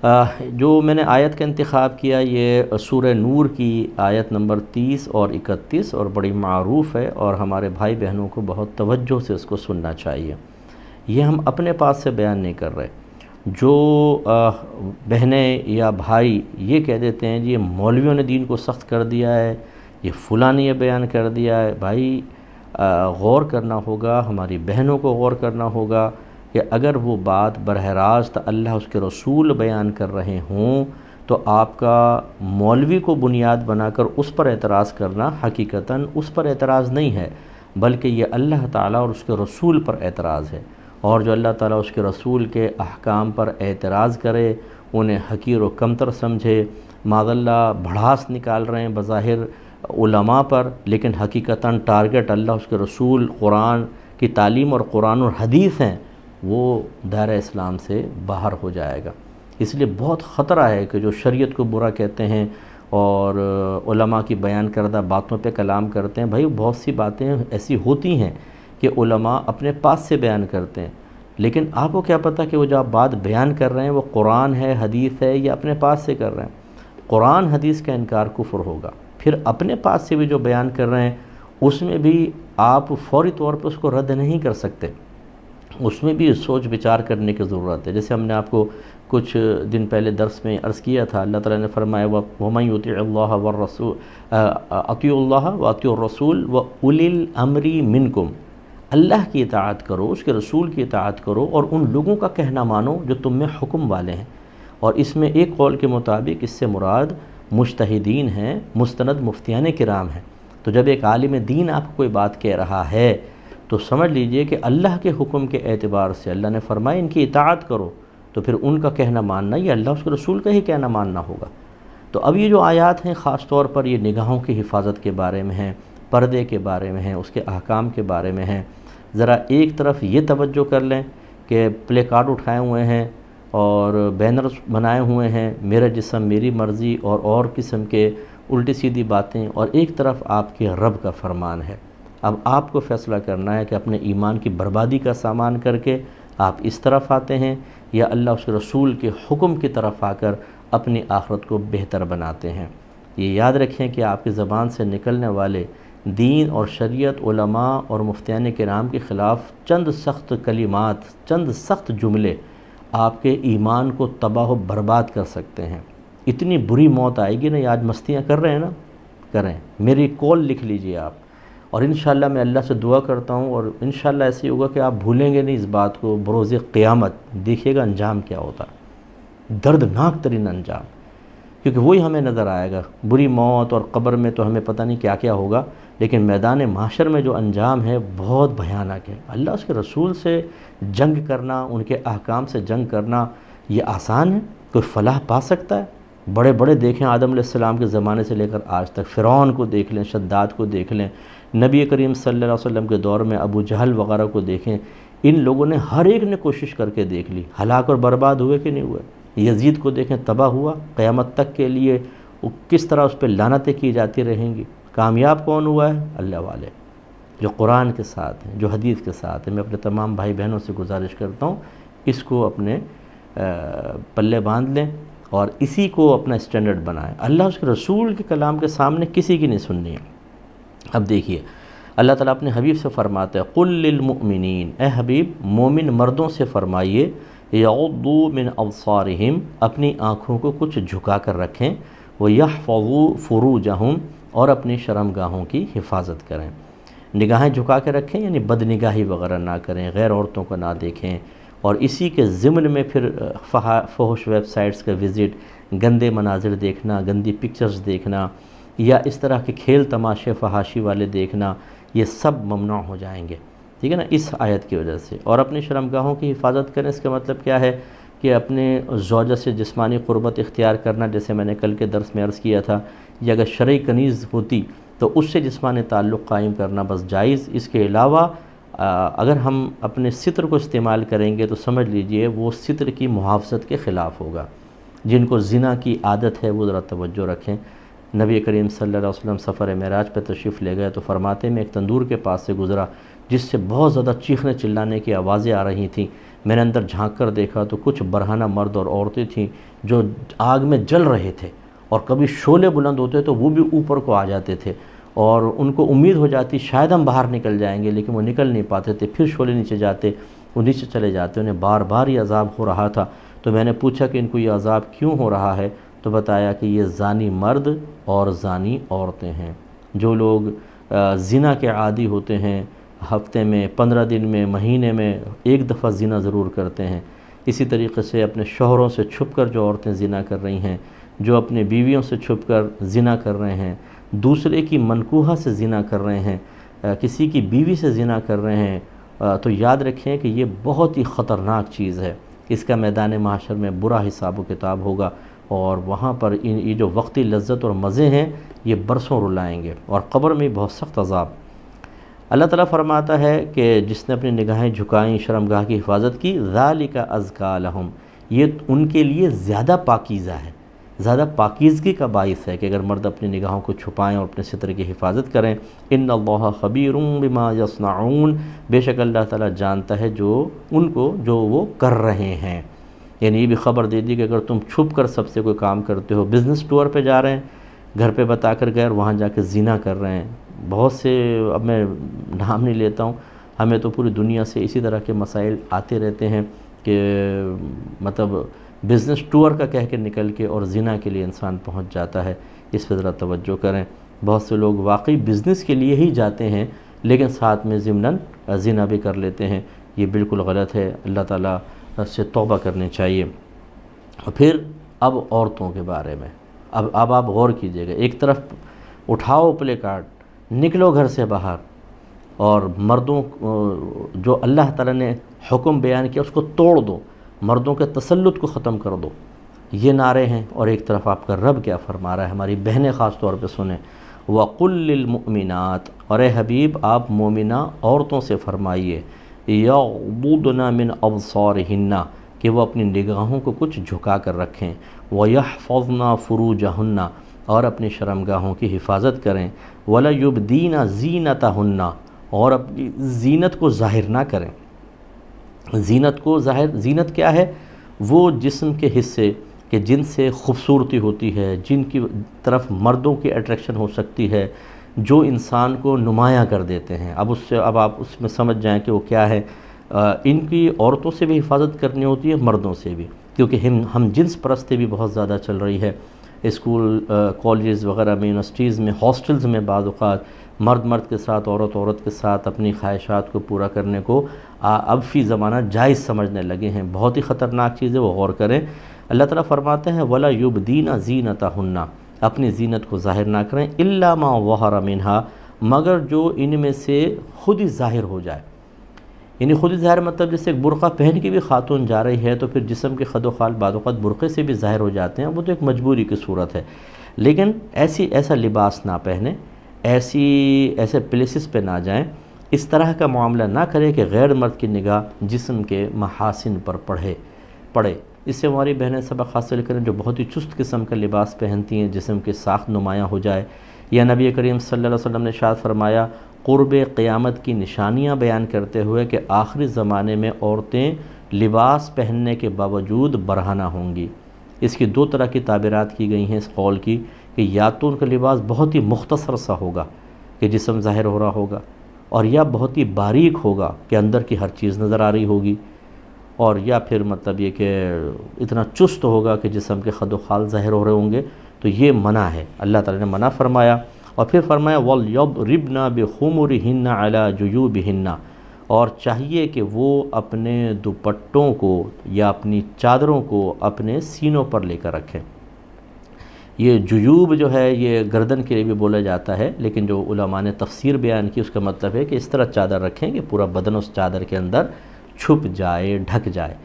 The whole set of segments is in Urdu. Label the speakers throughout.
Speaker 1: جو میں نے آیت کا انتخاب کیا یہ سورہ نور کی آیت نمبر 30 اور 31 اور بڑی معروف ہے، اور ہمارے بھائی بہنوں کو بہت توجہ سے اس کو سننا چاہیے۔ یہ ہم اپنے پاس سے بیان نہیں کر رہے۔ جو بہنیں یا بھائی یہ کہہ دیتے ہیں جی یہ مولویوں نے دین کو سخت کر دیا ہے، یہ فلاں نے یہ بیان کر دیا ہے، بھائی غور کرنا ہوگا، ہماری بہنوں کو غور کرنا ہوگا کہ اگر وہ بات براہ راست اللہ اس کے رسول بیان کر رہے ہوں تو آپ کا مولوی کو بنیاد بنا کر اس پر اعتراض کرنا حقیقتاً اس پر اعتراض نہیں ہے، بلکہ یہ اللہ تعالیٰ اور اس کے رسول پر اعتراض ہے۔ اور جو اللہ تعالیٰ اس کے رسول کے احکام پر اعتراض کرے، انہیں حقیر و کمتر سمجھے، معاذ اللہ بھڑاس نکال رہے ہیں بظاہر علماء پر، لیکن حقیقتاً ٹارگٹ اللہ اس کے رسول، قرآن کی تعلیم اور قرآن اور حدیث ہیں، وہ دائرہ اسلام سے باہر ہو جائے گا۔ اس لیے بہت خطرہ ہے کہ جو شریعت کو برا کہتے ہیں اور علماء کی بیان کردہ باتوں پہ کلام کرتے ہیں، بھائی بہت سی باتیں ایسی ہوتی ہیں کہ علماء اپنے پاس سے بیان کرتے ہیں، لیکن آپ کو کیا پتہ کہ وہ جو آپ بات بیان کر رہے ہیں وہ قرآن ہے، حدیث ہے، یا اپنے پاس سے کر رہے ہیں۔ قرآن حدیث کا انکار کفر ہوگا، پھر اپنے پاس سے بھی جو بیان کر رہے ہیں اس میں بھی آپ فوری طور پہ اس کو رد نہیں کر سکتے، اس میں بھی سوچ بچار کرنے کی ضرورت ہے۔ جیسے ہم نے آپ کو کچھ دن پہلے درس میں عرض کیا تھا، اللہ تعالیٰ نے فرمایا وَمَن يُطِعِ اللَّهَ وَالرَّسُولَ اطیعوا اللَّهَ وَاطِیعُوا الرَّسُولَ وَأُولِي الْأَمْرِ مِنْکُمْ، اللہ کی اطاعت کرو، اس کے رسول کی اطاعت کرو، اور ان لوگوں کا کہنا مانو جو تم میں حکم والے ہیں۔ اور اس میں ایک قول کے مطابق اس سے مراد مجتہدین ہیں، مستند مفتیان کرام ہیں۔ تو جب ایک عالم دین آپ کو کوئی بات کہہ رہا ہے تو سمجھ لیجئے کہ اللہ کے حکم کے اعتبار سے اللہ نے فرمایا ان کی اطاعت کرو، تو پھر ان کا کہنا ماننا یہ اللہ اس کے رسول کا ہی کہنا ماننا ہوگا۔ تو اب یہ جو آیات ہیں خاص طور پر یہ نگاہوں کی حفاظت کے بارے میں ہیں، پردے کے بارے میں ہیں، اس کے احکام کے بارے میں ہیں۔ ذرا ایک طرف یہ توجہ کر لیں کہ پلے کارڈ اٹھائے ہوئے ہیں اور بینرز بنائے ہوئے ہیں میرا جسم میری مرضی اور قسم کے الٹی سیدھی باتیں، اور ایک طرف آپ کے رب کا فرمان ہے۔ اب آپ کو فیصلہ کرنا ہے کہ اپنے ایمان کی بربادی کا سامان کر کے آپ اس طرف آتے ہیں یا اللہ اس کے رسول کے حکم کی طرف آ کر اپنی آخرت کو بہتر بناتے ہیں۔ یہ یاد رکھیں کہ آپ کی زبان سے نکلنے والے دین اور شریعت، علماء اور مفتیان کرام کے خلاف چند سخت کلمات، چند سخت جملے آپ کے ایمان کو تباہ و برباد کر سکتے ہیں۔ اتنی بری موت آئے گی نا، یہ آج مستیاں کر رہے ہیں نا، کریں، میری کال لکھ لیجئے آپ، اور انشاءاللہ میں اللہ سے دعا کرتا ہوں، اور انشاءاللہ ایسے ہی ہوگا کہ آپ بھولیں گے نہیں اس بات کو بروز قیامت۔ دیکھیے گا انجام کیا ہوتا ہے، دردناک ترین انجام، کیونکہ وہی ہمیں نظر آئے گا۔ بری موت اور قبر میں تو ہمیں پتہ نہیں کیا کیا ہوگا، لیکن میدان محشر میں جو انجام ہے بہت بھیانک ہے۔ اللہ اس کے رسول سے جنگ کرنا، ان کے احکام سے جنگ کرنا یہ آسان ہے؟ کوئی فلاح پا سکتا ہے؟ بڑے بڑے دیکھیں آدم علیہ السلام کے زمانے سے لے کر آج تک، فرعون کو دیکھ لیں، شداد کو دیکھ لیں، نبی کریم صلی اللہ علیہ وسلم کے دور میں ابو جہل وغیرہ کو دیکھیں، ان لوگوں نے ہر ایک نے کوشش کر کے دیکھ لی، ہلاک اور برباد ہوئے کہ نہیں ہوئے۔ یزید کو دیکھیں، تباہ ہوا، قیامت تک کے لیے وہ کس طرح اس پہ لعنتیں کی جاتی رہیں گی۔ کامیاب کون ہوا ہے؟ اللہ والے جو قرآن کے ساتھ ہیں، جو حدیث کے ساتھ ہیں۔ میں اپنے تمام بھائی بہنوں سے گزارش کرتا ہوں اس کو اپنے پلے باندھ لیں اور اسی کو اپنا اسٹینڈرڈ بنائیں۔ اللہ اس کے رسول کے کلام کے سامنے کسی کی نہیں سننی ہے۔ اب دیکھیے اللہ تعالیٰ اپنے حبیب سے فرماتا ہے قُل لِّلْمُؤْمِنِينَ، اے حبیب مومن مردوں سے فرمائیے یغضوا من ابصارہم، اپنی آنکھوں کو کچھ جھکا کر رکھیں، وَيَحْفَظُوا فُرُوجَهُمْ، اور اپنی شرمگاہوں کی حفاظت کریں۔ نگاہیں جھکا کے رکھیں یعنی بد نگاہی وغیرہ نہ کریں، غیر عورتوں کو نہ دیکھیں، اور اسی کے ضمن میں پھر فحش ویب سائٹس کا وزٹ، گندے مناظر دیکھنا، گندی پکچرز دیکھنا، یا اس طرح کے کھیل تماشے فحاشی والے دیکھنا، یہ سب ممنوع ہو جائیں گے، ٹھیک ہے نا، اس آیت کی وجہ سے۔ اور اپنی شرمگاہوں کی حفاظت کریں، اس کا مطلب کیا ہے کہ اپنے زوجہ سے جسمانی قربت اختیار کرنا، جیسے میں نے کل کے درس میں عرض کیا تھا، یا اگر شرعی کنیز ہوتی تو اس سے جسمانی تعلق قائم کرنا بس جائز۔ اس کے علاوہ اگر ہم اپنے ستر کو استعمال کریں گے تو سمجھ لیجئے وہ ستر کی محافظت کے خلاف ہوگا۔ جن کو زنا کی عادت ہے وہ ذرا توجہ رکھیں۔ نبی کریم صلی اللہ علیہ وسلم سفر معراج پہ تشریف لے گئے تو فرماتے میں ایک تندور کے پاس سے گزرا جس سے بہت زیادہ چیخنے چلانے کی آوازیں آ رہی تھیں، میں نے اندر جھانک کر دیکھا تو کچھ برہنہ مرد اور عورتیں تھیں جو آگ میں جل رہے تھے، اور کبھی شعلے بلند ہوتے تو وہ بھی اوپر کو آ جاتے تھے، اور ان کو امید ہو جاتی شاید ہم باہر نکل جائیں گے، لیکن وہ نکل نہیں پاتے تھے، پھر شعلے نیچے جاتے، وہ نیچے چلے جاتے، انہیں بار بار یہ عذاب ہو رہا تھا۔ تو میں نے پوچھا کہ ان کو یہ عذاب کیوں ہو رہا ہے، تو بتایا کہ یہ زانی مرد اور زانی عورتیں ہیں۔ جو لوگ زنا کے عادی ہوتے ہیں، ہفتے میں 15 دن میں مہینے میں ایک دفعہ زنا ضرور کرتے ہیں، اسی طریقے سے اپنے شوہروں سے چھپ کر جو عورتیں زنا کر رہی ہیں، جو اپنے بیویوں سے چھپ کر زنا کر رہے ہیں، دوسرے کی منکوحہ سے زنا کر رہے ہیں، کسی کی بیوی سے زنا کر رہے ہیں، تو یاد رکھیں کہ یہ بہت ہی خطرناک چیز ہے۔ اس کا میدان محشر میں برا حساب و کتاب ہوگا، اور وہاں پر یہ جو وقتی لذت اور مزے ہیں یہ برسوں رلائیں گے، اور قبر میں بہت سخت عذاب۔ اللہ تعالیٰ فرماتا ہے کہ جس نے اپنی نگاہیں جھکائیں، شرمگاہ کی حفاظت کی، ذَلِكَ أَزْكَىٰ لَهُمْ، یہ ان کے لیے زیادہ پاکیزہ ہے، زیادہ پاکیزگی کا باعث ہے کہ اگر مرد اپنی نگاہوں کو چھپائیں اور اپنے ستر کی حفاظت کریں۔ ان اللہ خبیر بما یصنعون، بے شک اللہ تعالیٰ جانتا ہے جو وہ کر رہے ہیں۔ یعنی یہ بھی خبر دے دی کہ اگر تم چھپ کر سب سے کوئی کام کرتے ہو، بزنس ٹور پہ جا رہے ہیں، گھر پہ بتا کر گئے اور وہاں جا کے زنا کر رہے ہیں، بہت سے، اب میں نام نہیں لیتا ہوں، ہمیں تو پوری دنیا سے اسی طرح کے مسائل آتے رہتے ہیں کہ مطلب بزنس ٹور کا کہہ کے نکل کے اور زنا کے لیے انسان پہنچ جاتا ہے۔ اس پہ ذرا توجہ کریں۔ بہت سے لوگ واقعی بزنس کے لیے ہی جاتے ہیں لیکن ساتھ میں ضمناً زنا بھی کر لیتے ہیں، یہ بالکل غلط ہے، اللہ تعالیٰ سے توبہ کرنی چاہیے۔ اور پھر اب عورتوں کے بارے میں اب آپ غور کیجئے گا، ایک طرف اٹھاؤ پلے کارڈ، نکلو گھر سے باہر، اور مردوں جو اللہ تعالیٰ نے حکم بیان کیا اس کو توڑ دو، مردوں کے تسلط کو ختم کر دو، یہ نعرے ہیں۔ اور ایک طرف آپ کا رب کیا فرما رہا ہے، ہماری بہنیں خاص طور پہ سنیں، وَقُلْ لِلْمُؤْمِنَاتِ، اور اے حبیب آپ مومنہ عورتوں سے فرمائیے، يَغْضُضْنَ مِنْ أَبْصَارِهِنَّ، کہ وہ اپنی نگاہوں کو کچھ جھکا کر رکھیں، وَيَحْفَظْنَ فُرُوجَهُنَّ، اور اپنی شرمگاہوں کی حفاظت کریں، وَلَيُبْدِينَ زِينَتَهُنَّ، اور اپنی زینت کو ظاہر نہ کریں۔ زینت کیا ہے؟ وہ جسم کے حصے کہ جن سے خوبصورتی ہوتی ہے، جن کی طرف مردوں کی اٹریکشن ہو سکتی ہے، جو انسان کو نمایاں کر دیتے ہیں۔ اب آپ اس میں سمجھ جائیں کہ وہ کیا ہے۔ ان کی عورتوں سے بھی حفاظت کرنی ہوتی ہے، مردوں سے بھی، کیونکہ ہم جنس پرستی بھی بہت زیادہ چل رہی ہے۔ اسکول، کالجز وغیرہ میں، یونیورسٹیز میں، ہاسٹلز میں بعض اوقات مرد کے ساتھ، عورت کے ساتھ اپنی خواہشات کو پورا کرنے کو اب فی زمانہ جائز سمجھنے لگے ہیں۔ بہت ہی خطرناک چیز ہے، وہ غور کریں۔ اللہ تعالیٰ فرماتے ہیں وَلَا يُبْدِينَ زِينَتَهُنَّ، اپنی زینت کو ظاہر نہ کریں، إِلَّا مَا ظَهَرَ مِنْهَا، مگر جو ان میں سے خود ہی ظاہر ہو جائے۔ یعنی خود ہی ظاہر مطلب جیسے ایک برقع پہن کے بھی خاتون جا رہی ہے تو پھر جسم کے خد و خال بعض اوقات برقعے سے بھی ظاہر ہو جاتے ہیں، وہ تو ایک مجبوری کی صورت ہے، لیکن ایسا لباس نہ پہنیں، ایسے پلیسز پہ نہ جائیں، اس طرح کا معاملہ نہ کریں کہ غیر مرد کی نگاہ جسم کے محاسن پر پڑے۔ اس سے ہماری بہنیں سبق حاصل کریں جو بہت ہی چست قسم کا لباس پہنتی ہیں، جسم کی ساخت نمایاں ہو جائے۔ یا نبی کریم صلی اللہ علیہ وسلم نے ارشاد فرمایا قرب قیامت کی نشانیاں بیان کرتے ہوئے کہ آخری زمانے میں عورتیں لباس پہننے کے باوجود برہنہ ہوں گی۔ اس کی 2 طرح کی تعبیرات کی گئی ہیں اس قول کی، کہ یا تو ان کا لباس بہت ہی مختصر سا ہوگا کہ جسم ظاہر ہو رہا ہوگا، اور یا بہت ہی باریک ہوگا کہ اندر کی ہر چیز نظر آ رہی ہوگی، اور یا پھر مطلب یہ کہ اتنا چست ہوگا کہ جسم کے خد و خال ظاہر ہو رہے ہوں گے۔ تو یہ منع ہے، اللہ تعالی نے منع فرمایا۔ اور پھر فرمایا وَلْيَضْرِبْنَ بِخُمُرِهِنَّ عَلَى جُيُوبِهِنَّ، اور چاہیے کہ وہ اپنے دوپٹوں کو یا اپنی چادروں کو اپنے سینوں پر لے کر رکھیں۔ یہ جیوب جو ہے یہ گردن کے لیے بھی بولا جاتا ہے، لیکن جو علماء نے تفسیر بیان کی اس کا مطلب ہے کہ اس طرح چادر رکھیں کہ پورا بدن اس چادر کے اندر چھپ جائے، ڈھک جائے۔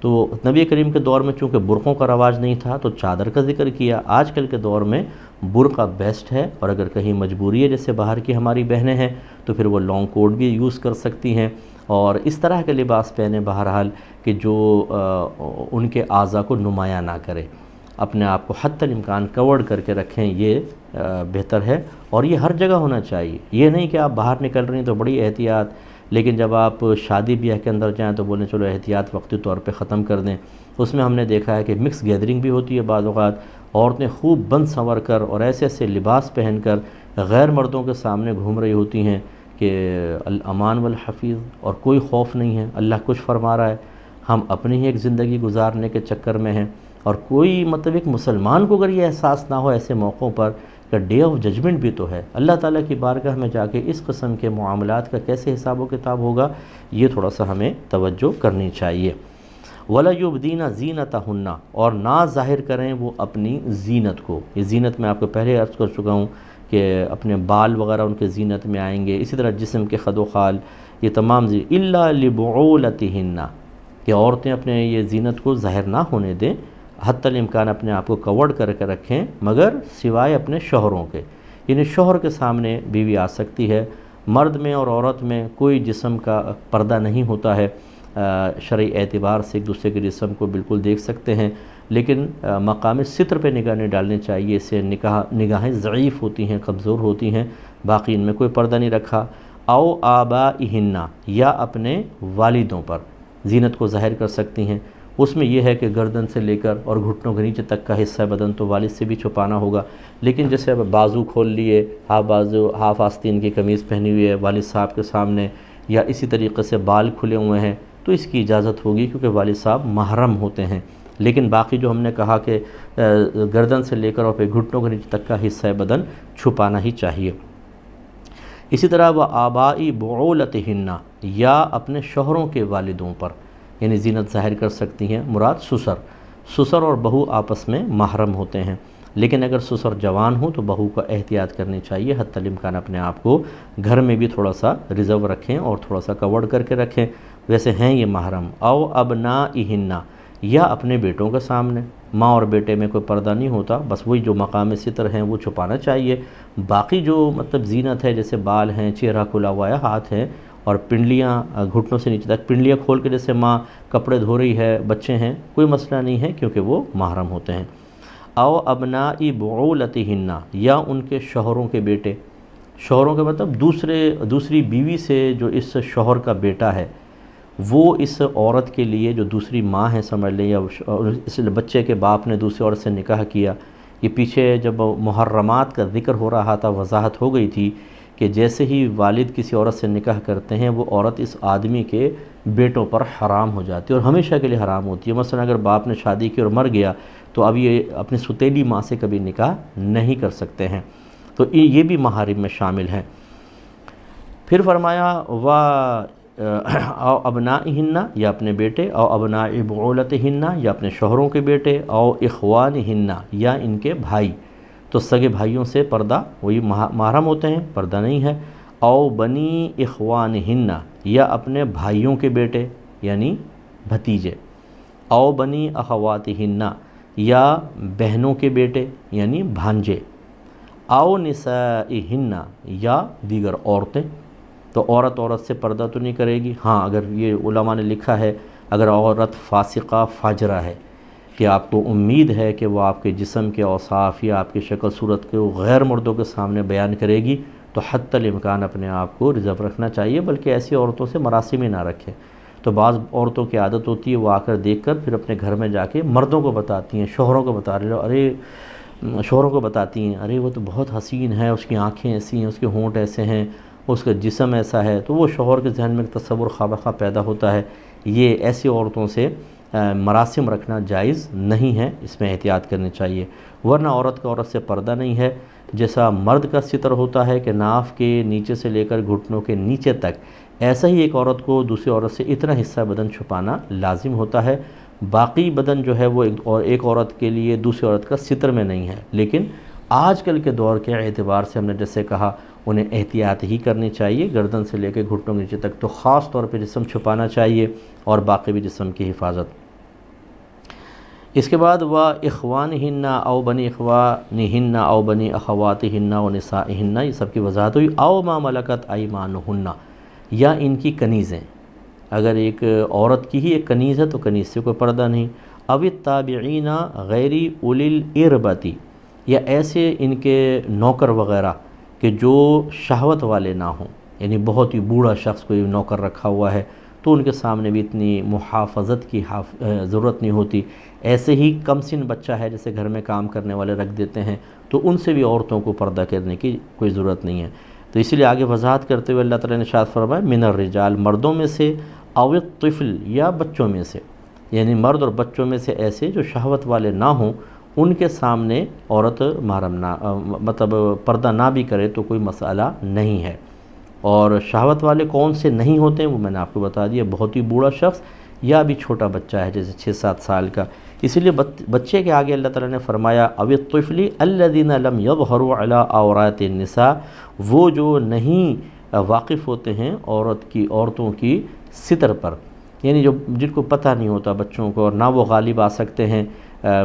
Speaker 1: تو نبی کریم کے دور میں چونکہ برقعوں کا رواج نہیں تھا تو چادر کا ذکر کیا۔ آج کل کے دور میں برقع بیسٹ ہے، اور اگر کہیں مجبوری ہے جیسے باہر کی ہماری بہنیں ہیں تو پھر وہ لانگ کوٹ بھی یوز کر سکتی ہیں، اور اس طرح کے لباس پہنے بہرحال کہ جو ان کے اعضاء کو نمایاں نہ کرے، اپنے آپ کو حتی الامکان کورڈ کر کے رکھیں، یہ بہتر ہے۔ اور یہ ہر جگہ ہونا چاہیے، یہ نہیں کہ آپ باہر نکل رہی ہیں تو بڑی احتیاط لیکن جب آپ شادی بیاہ کے اندر جائیں تو بولیں چلو احتیاط وقتی طور پہ ختم کر دیں۔ اس میں ہم نے دیکھا ہے کہ مکس گیدرنگ بھی ہوتی ہے، بعض اوقات عورتیں خوب بند سنور کر اور ایسے ایسے لباس پہن کر غیر مردوں کے سامنے گھوم رہی ہوتی ہیں کہ الامان والحفیظ، اور کوئی خوف نہیں ہے، اللہ کچھ فرما رہا ہے، ہم اپنی ہی ایک زندگی گزارنے کے چکر میں ہیں۔ اور کوئی مطلب ایک مسلمان کو اگر یہ احساس نہ ہو ایسے موقعوں پر کہ ڈے آف ججمنٹ بھی تو ہے، اللہ تعالیٰ کی بارگاہ میں جا کے اس قسم کے معاملات کا کیسے حساب و کتاب ہوگا، یہ تھوڑا سا ہمیں توجہ کرنی چاہیے۔ وَلَا يُبْدِينَ زِينَتَهُنَّ، اور نہ ظاہر کریں وہ اپنی زینت کو۔ یہ زینت میں آپ کو پہلے عرض کر چکا ہوں کہ اپنے بال وغیرہ ان کے زینت میں آئیں گے، اسی طرح جسم کے خد و خال، یہ تمام إِلَّا لِبُعُولَتِهِنَّ، کہ عورتیں اپنے یہ زینت کو ظاہر نہ ہونے دیں، حتی الامکان اپنے آپ کو کورڈ کر کے رکھیں، مگر سوائے اپنے شوہروں کے، یعنی شوہر کے سامنے بیوی آ سکتی ہے۔ مرد میں اور عورت میں کوئی جسم کا پردہ نہیں ہوتا ہے، شرعی اعتبار سے ایک دوسرے کے جسم کو بالکل دیکھ سکتے ہیں، لیکن مقام ستر پہ نگاہ نہیں ڈالنی چاہیے، اس سے نگاہیں ضعیف ہوتی ہیں، کمزور ہوتی ہیں، باقی ان میں کوئی پردہ نہیں رکھا۔ او آبائہن، یا اپنے والدوں پر زینت کو ظاہر کر سکتی ہیں، اس میں یہ ہے کہ گردن سے لے کر اور گھٹنوں کے نیچے تک کا حصہ بدن تو والد سے بھی چھپانا ہوگا، لیکن جیسے اب بازو کھول لیے، ہاف آستین کی قمیض پہنی ہوئی ہے والد صاحب کے سامنے، یا اسی طریقے سے بال کھلے ہوئے ہیں، تو اس کی اجازت ہوگی کیونکہ والد صاحب محرم ہوتے ہیں۔ لیکن باقی جو ہم نے کہا کہ گردن سے لے کر اور پھر گھٹنوں کے نیچے تک کا حصہ بدن چھپانا ہی چاہیے۔ اسی طرح وہ آبائی بعولتہن، یا اپنے شوہروں کے والدوں پر یعنی زینت ظاہر کر سکتی ہیں، مراد سسر اور بہو آپس میں محرم ہوتے ہیں، لیکن اگر سسر جوان ہو تو بہو کو احتیاط کرنی چاہیے، حتی الامکان اپنے آپ کو گھر میں بھی تھوڑا سا ریزرو رکھیں اور تھوڑا سا کورڈ کر کے رکھیں، ویسے ہیں یہ محرم۔ او ابنائہن، یا اپنے بیٹوں کے سامنے، ماں اور بیٹے میں کوئی پردہ نہیں ہوتا، بس وہی جو مقام ستر ہیں وہ چھپانا چاہیے، باقی جو مطلب زینت ہے جیسے بال ہیں، چہرہ کھلا ہوا ہے، ہاتھ ہیں، اور پنڈلیاں گھٹنوں سے نیچے تک پنڈلیاں کھول کے جیسے ماں کپڑے دھو رہی ہے، بچے ہیں، کوئی مسئلہ نہیں ہے کیونکہ وہ محرم ہوتے ہیں۔ او ابنائی بعولتہن، یا ان کے شوہروں کے بیٹے، شوہروں کے مطلب دوسری بیوی سے جو اس شوہر کا بیٹا ہے، وہ اس عورت کے لیے جو دوسری ماں ہے سمجھ لیں، یا اس بچے کے باپ نے دوسری عورت سے نکاح کیا، یہ پیچھے جب محرمات کا ذکر ہو رہا تھا وضاحت ہو گئی تھی کہ جیسے ہی والد کسی عورت سے نکاح کرتے ہیں وہ عورت اس آدمی کے بیٹوں پر حرام ہو جاتی ہے اور ہمیشہ کے لیے حرام ہوتی ہے۔ مثلا اگر باپ نے شادی کی اور مر گیا تو اب یہ اپنی ستیلی ماں سے کبھی نکاح نہیں کر سکتے ہیں، تو یہ بھی محارم میں شامل ہیں۔ پھر فرمایا او ابنائہن، یا اپنے بیٹے، او ابناء بعولتہن، یا اپنے شوہروں کے بیٹے، او اخوانہن، یا ان کے بھائی، تو سگے بھائیوں سے پردہ وہی محرم ہوتے ہیں، پردہ نہیں ہے۔ او بنی اخوانہن، یا اپنے بھائیوں کے بیٹے یعنی بھتیجے، او بنی اخواتہن، یا بہنوں کے بیٹے یعنی بھانجے، او نسائہن، یا دیگر عورتیں، تو عورت سے پردہ تو نہیں کرے گی۔ ہاں اگر یہ علماء نے لکھا ہے اگر عورت فاسقہ فاجرہ ہے کہ آپ کو امید ہے کہ وہ آپ کے جسم کے اوصاف یا آپ کی شکل صورت کو غیر مردوں کے سامنے بیان کرے گی تو حتی الامکان اپنے آپ کو ریزرو رکھنا چاہیے، بلکہ ایسی عورتوں سے مراسم ہی نہ رکھیں۔ تو بعض عورتوں کی عادت ہوتی ہے وہ آ کر دیکھ کر پھر اپنے گھر میں جا کے مردوں کو بتاتی ہیں، شوہروں کو بتا رہے شوہروں کو بتاتی ہیں ارے وہ تو بہت حسین ہے، اس کی آنکھیں ایسی ہیں، اس کے ہونٹ ایسے ہیں، اس کا جسم ایسا ہے، تو وہ شوہر کے ذہن میں ایک تصور خواہ بخواہ پیدا ہوتا ہے۔ یہ ایسی عورتوں سے مراسم رکھنا جائز نہیں ہے، اس میں احتیاط کرنی چاہیے، ورنہ عورت کا عورت سے پردہ نہیں ہے۔ جیسا مرد کا ستر ہوتا ہے کہ ناف کے نیچے سے لے کر گھٹنوں کے نیچے تک، ایسا ہی ایک عورت کو دوسری عورت سے اتنا حصہ بدن چھپانا لازم ہوتا ہے۔ باقی بدن جو ہے وہ ایک عورت کے لیے دوسری عورت کا ستر میں نہیں ہے، لیکن آج کل کے دور کے اعتبار سے ہم نے جیسے کہا انہیں احتیاط ہی کرنی چاہیے، گردن سے لے کے گھٹنوں کے نیچے تک تو خاص طور پہ جسم چھپانا چاہیے اور باقی بھی جسم کی حفاظت۔ اس کے بعد اخوانہن او بنی اخوانہن او بنی اخواتہن و نسائہن، یہ سب کی وضاحت ہوئی۔ او ما ملکت ایمانہن، یا ان کی کنیزیں، اگر ایک عورت کی ہی ایک کنیز ہے تو کنیز سے کوئی پردہ نہیں۔ او التابعین غیر اولی الاربۃ، یا ایسے ان کے نوکر وغیرہ کہ جو شہوت والے نہ ہوں، یعنی بہت ہی بوڑھا شخص کوئی نوکر رکھا ہوا ہے تو ان کے سامنے بھی اتنی محافظت کی ضرورت نہیں ہوتی۔ ایسے ہی کم سن بچہ ہے جیسے گھر میں کام کرنے والے رکھ دیتے ہیں تو ان سے بھی عورتوں کو پردہ کرنے کی کوئی ضرورت نہیں ہے۔ تو اسی لیے آگے وضاحت کرتے ہوئے اللہ تعالیٰ نے ارشاد فرمایا من الرجال، مردوں میں سے، او الطفل، یا بچوں میں سے، یعنی مرد اور بچوں میں سے ایسے جو شہوت والے نہ ہوں، ان کے سامنے عورت محرم نہ مطلب پردہ نہ بھی کرے تو کوئی مسئلہ نہیں ہے۔ اور شہوت والے کون سے نہیں ہوتے ہیں وہ میں نے آپ کو بتا دیا، بہت ہی بوڑھا شخص یا بھی چھوٹا بچہ ہے جیسے 6-7 سال کا۔ اسی لیے بچے کے آگے اللہ تعالیٰ نے فرمایا او الطفل الذین لم یظہروا علی عورات النساء، وہ جو نہیں واقف ہوتے ہیں عورتوں کی ستر پر، یعنی جن کو پتہ نہیں ہوتا بچوں کو، اور نہ وہ غالب آ سکتے ہیں،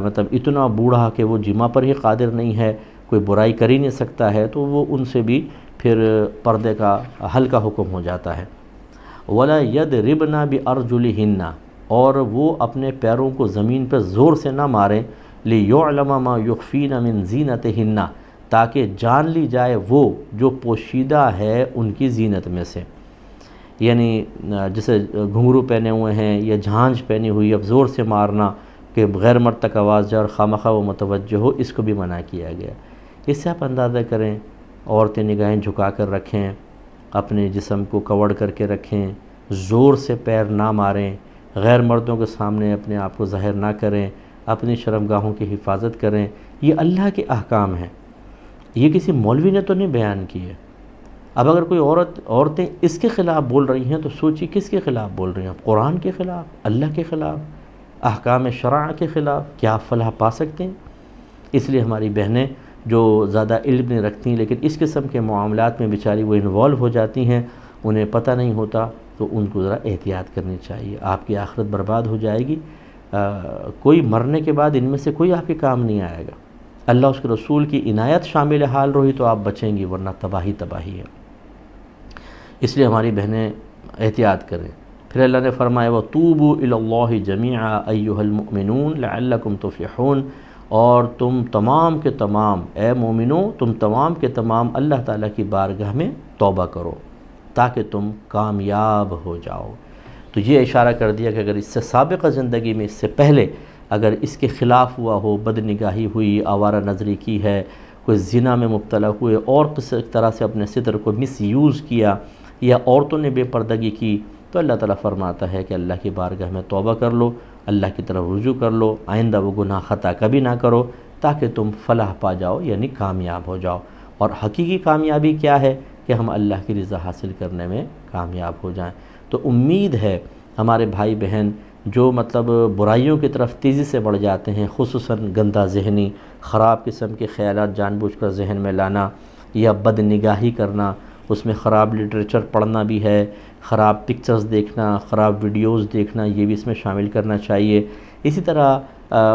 Speaker 1: مطلب اتنا بوڑھا کہ وہ جماع پر ہی قادر نہیں ہے، کوئی برائی کر ہی نہیں سکتا ہے، تو وہ ان سے بھی پھر پردے کا ہلکا حکم ہو جاتا ہے۔ وَلَا يَضْرِبْنَ بِأَرْجُلِهِنَّ، اور وہ اپنے پیروں کو زمین پر زور سے نہ ماریں، لِيُعْلَمَ مَا يُخْفِينَ مِنْ زِينَتِهِنَّ، تاکہ جان لی جائے وہ جو پوشیدہ ہے ان کی زینت میں سے، یعنی جیسے گھنگرو پہنے ہوئے ہیں یا جھانجھ پہنی ہوئی، اب زور سے مارنا کہ غیر مرد تک آواز جائے اور خامخواہ وہ متوجہ ہو، اس کو بھی منع کیا گیا۔ اس سے آپ اندازہ کریں، عورتیں نگاہیں جھکا کر رکھیں، اپنے جسم کو کور کر کے رکھیں، زور سے پیر نہ ماریں، غیر مردوں کے سامنے اپنے آپ کو ظاہر نہ کریں، اپنی شرمگاہوں کی حفاظت کریں۔ یہ اللہ کے احکام ہیں، یہ کسی مولوی نے تو نہیں بیان کی ہے۔ اب اگر کوئی عورتیں اس کے خلاف بول رہی ہیں تو سوچی کس کے خلاف بول رہی ہیں؟ قرآن کے خلاف، اللہ کے خلاف، احکام شرع کے خلاف، کیا آپ فلاح پا سکتے ہیں؟ اس لیے ہماری بہنیں جو زیادہ علم نہیں رکھتی لیکن اس قسم کے معاملات میں بیچاری وہ انوالو ہو جاتی ہیں، انہیں پتہ نہیں ہوتا، تو ان کو ذرا احتیاط کرنی چاہیے، آپ کی آخرت برباد ہو جائے گی۔ کوئی مرنے کے بعد ان میں سے کوئی آپ کے کام نہیں آئے گا۔ اللہ اس کے رسول کی عنایت شامل حال رہی تو آپ بچیں گی، ورنہ تباہی ہے۔ اس لیے ہماری بہنیں احتیاط کریں۔ پھر اللہ نے فرمایا وَتُوبُوا إِلَى اللَّهِ جَمِيعًا أَيُّهَا الْمُؤْمِنُونَ لَعَلَّكُمْ تُفْلِحُونَ، اور تم تمام کے تمام، اے مومنو تم تمام کے تمام اللہ تعالیٰ کی بارگاہ میں توبہ کرو تاکہ تم کامیاب ہو جاؤ۔ تو یہ اشارہ کر دیا کہ اگر اس سے سابقہ زندگی میں، اس سے پہلے اگر اس کے خلاف ہوا ہو، بد نگاہی ہوئی، آوارہ نظری کی ہے، کوئی زنا میں مبتلا ہوئے، اور کس طرح سے اپنے ستر کو مس یوز کیا، یا عورتوں نے بے پردگی کی، تو اللہ تعالیٰ فرماتا ہے کہ اللہ کی بارگاہ میں توبہ کر لو، اللہ کی طرف رجوع کر لو، آئندہ وہ گناہ خطا کبھی نہ کرو تاکہ تم فلاح پا جاؤ، یعنی کامیاب ہو جاؤ۔ اور حقیقی کامیابی کیا ہے؟ کہ ہم اللہ کی رضا حاصل کرنے میں کامیاب ہو جائیں۔ تو امید ہے ہمارے بھائی بہن جو مطلب برائیوں کی طرف تیزی سے بڑھ جاتے ہیں، خصوصاً گندہ ذہنی، خراب قسم کے خیالات جان بوجھ کر ذہن میں لانا، یا بد نگاہی کرنا، اس میں خراب لٹریچر پڑھنا بھی ہے، خراب پکچرز دیکھنا، خراب ویڈیوز دیکھنا، یہ بھی اس میں شامل کرنا چاہیے۔ اسی طرح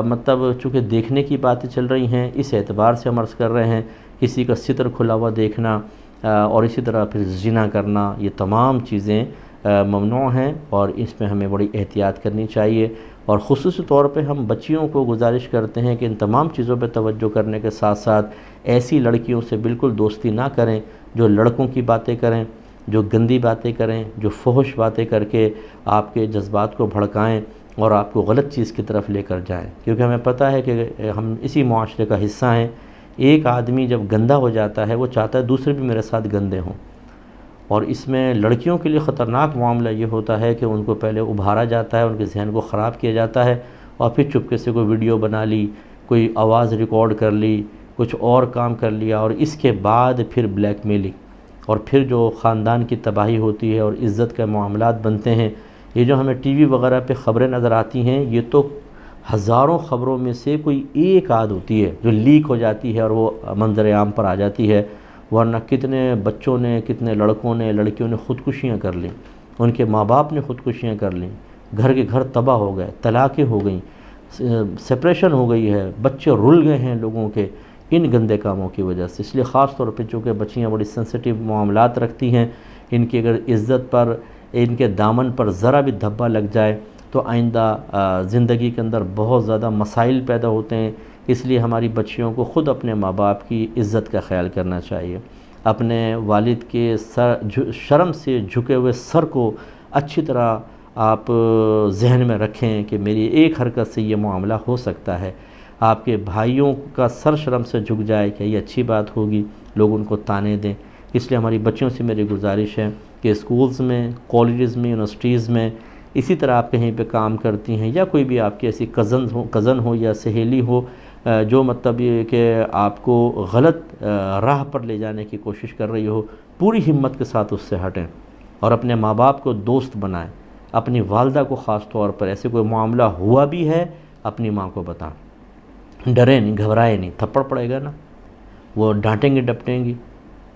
Speaker 1: مطلب چونکہ دیکھنے کی باتیں چل رہی ہیں، اس اعتبار سے ہم عرض کر رہے ہیں، کسی کا ستر کھلا ہوا دیکھنا، اور اسی طرح پھر زنا کرنا، یہ تمام چیزیں ممنوع ہیں، اور اس میں ہمیں بڑی احتیاط کرنی چاہیے۔ اور خصوصی طور پہ ہم بچیوں کو گزارش کرتے ہیں کہ ان تمام چیزوں پہ توجہ کرنے کے ساتھ ساتھ ایسی لڑکیوں سے بالکل دوستی نہ کریں جو لڑکوں کی باتیں کریں، جو گندی باتیں کریں، جو فحش باتیں کر کے آپ کے جذبات کو بھڑکائیں اور آپ کو غلط چیز کی طرف لے کر جائیں، کیونکہ ہمیں پتہ ہے کہ ہم اسی معاشرے کا حصہ ہیں۔ ایک آدمی جب گندا ہو جاتا ہے وہ چاہتا ہے دوسرے بھی میرے ساتھ گندے ہوں، اور اس میں لڑکیوں کے لیے خطرناک معاملہ یہ ہوتا ہے کہ ان کو پہلے ابھارا جاتا ہے، ان کے ذہن کو خراب کیا جاتا ہے، اور پھر چپکے سے کوئی ویڈیو بنا لی، کوئی آواز ریکارڈ کر لی، کچھ اور کام کر لیا، اور اس کے بعد پھر بلیک میلنگ، اور پھر جو خاندان کی تباہی ہوتی ہے اور عزت کے معاملات بنتے ہیں۔ یہ جو ہمیں ٹی وی وغیرہ پہ خبریں نظر آتی ہیں، یہ تو ہزاروں خبروں میں سے کوئی ایک آدھ ہوتی ہے جو لیک ہو جاتی ہے اور وہ منظر عام پر آ جاتی ہے، ورنہ کتنے بچوں نے، کتنے لڑکوں نے، لڑکیوں نے خودکشیاں کر لیں، ان کے ماں باپ نے خودکشیاں کر لیں، گھر کے گھر تباہ ہو گئے، طلاقیں ہو گئیں، سپریشن ہو گئی ہے، بچے رل گئے ہیں لوگوں کے ان گندے کاموں کی وجہ سے۔ اس لیے خاص طور پہ چونکہ بچیاں بڑی سینسٹیو معاملات رکھتی ہیں، ان کی اگر عزت پر، ان کے دامن پر ذرا بھی دھبا لگ جائے تو آئندہ زندگی کے اندر بہت زیادہ مسائل پیدا ہوتے ہیں۔ اس لیے ہماری بچیوں کو خود اپنے ماں باپ کی عزت کا خیال کرنا چاہیے۔ اپنے والد کے شرم سے جھکے ہوئے سر کو اچھی طرح آپ ذہن میں رکھیں کہ میری ایک حرکت سے یہ معاملہ ہو سکتا ہے۔ آپ کے بھائیوں کا سر شرم سے جھک جائے، کہ یہ اچھی بات ہوگی، لوگ ان کو طانے دیں۔ اس لیے ہماری بچیوں سے میری گزارش ہے کہ اسکولز میں، کالجز میں، یونیورسٹیز میں، اسی طرح آپ کہیں پہ کام کرتی ہیں یا کوئی بھی آپ کی ایسی کزن ہو یا سہیلی ہو جو مطلب یہ کہ آپ کو غلط راہ پر لے جانے کی کوشش کر رہی ہو، پوری ہمت کے ساتھ اس سے ہٹیں اور اپنے ماں باپ کو دوست بنائیں۔ اپنی والدہ کو خاص طور پر ایسے کوئی معاملہ ہوا بھی ہے اپنی ماں کو بتائیں، ڈریں نہیں، گھبرائے نہیں، تھپڑ پڑے گا نا، وہ ڈانٹیں گی، ڈپٹیں گی،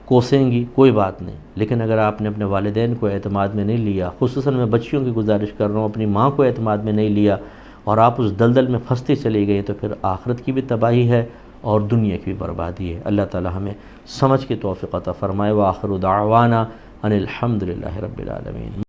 Speaker 1: کوسیں گی، کوئی بات نہیں، لیکن اگر آپ نے اپنے والدین کو اعتماد میں نہیں لیا، خصوصاً میں بچیوں کی گزارش کر رہا ہوں، اپنی ماں کو اعتماد میں نہیں لیا اور آپ اس دلدل میں پھنستی چلی گئی، تو پھر آخرت کی بھی تباہی ہے اور دنیا کی بھی بربادی ہے۔ اللہ تعالی ہمیں سمجھ کی توفیق عطا فرمائے۔ وآخر دعوانا ان الحمد للہ رب العالمین۔